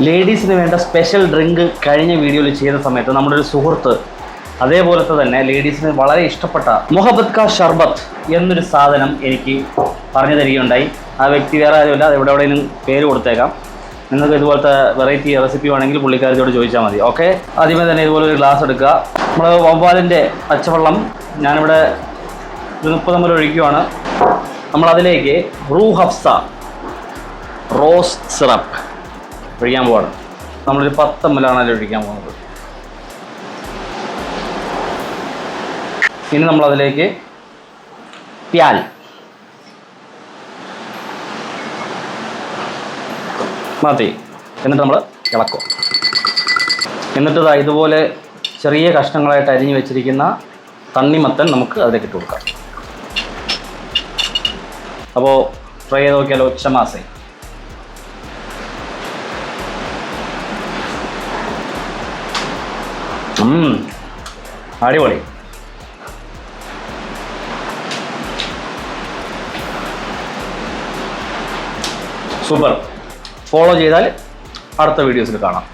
ലേഡീസിന് വേണ്ട special drink കഴിഞ്ഞ വീഡിയോയിൽ ചെയ്ത സമയത്ത് നമ്മുടെ ഒരു സുഹൃത്ത് അതേപോലത്തെ തന്നെ ലേഡീസിന് വളരെ ഇഷ്ടപ്പെട്ട മുഹബത്ത് കാ ഷർബത്ത് എന്നൊരു സാധനം എനിക്ക് പറഞ്ഞു തരികയുണ്ടായി. ആ വ്യക്തി വേറെ ആരുമില്ല, അത് എവിടെയെങ്കിലും പേര് കൊടുത്തേക്കാം. നിങ്ങൾക്ക് ഇതുപോലത്തെ വെറൈറ്റി റെസിപ്പി വേണമെങ്കിൽ പുള്ളിക്കാരത്തോട് ചോദിച്ചാൽ മതി. ഓക്കെ, ആദ്യമേ തന്നെ ഇതുപോലെ ഒരു ഗ്ലാസ് എടുക്കുക. നമ്മൾ വവ്വാലിൻ്റെ പച്ചവെള്ളം ഞാനിവിടെ 30 ml ഒഴിക്കുകയാണ്. നമ്മളതിലേക്ക് റൂഹ് അഫ്സ റോസ് സിറപ്പ് ഒഴിക്കാൻ പോവാണ്. നമ്മളൊരു 10 ml അതിൽ ഒഴിക്കാൻ പോകുന്നത്. ഇനി നമ്മളതിലേക്ക് പ്യാൽ മതി. എന്നിട്ട് നമ്മൾ ഇളക്കും. എന്നിട്ട് ഇതുപോലെ ചെറിയ കഷ്ണങ്ങളായിട്ട് അരിഞ്ഞു വെച്ചിരിക്കുന്ന തണ്ണിമത്തൻ നമുക്ക് അതിലേക്ക് ഇട്ട് കൊടുക്കാം. അപ്പോൾ ട്രൈ ചെയ്ത് നോക്കിയാലോ. ചമാസേ അടിപൊളി. സൂപ്പർ. ഫോളോ ചെയ്താൽ അടുത്ത വീഡിയോസിൽ കാണാം.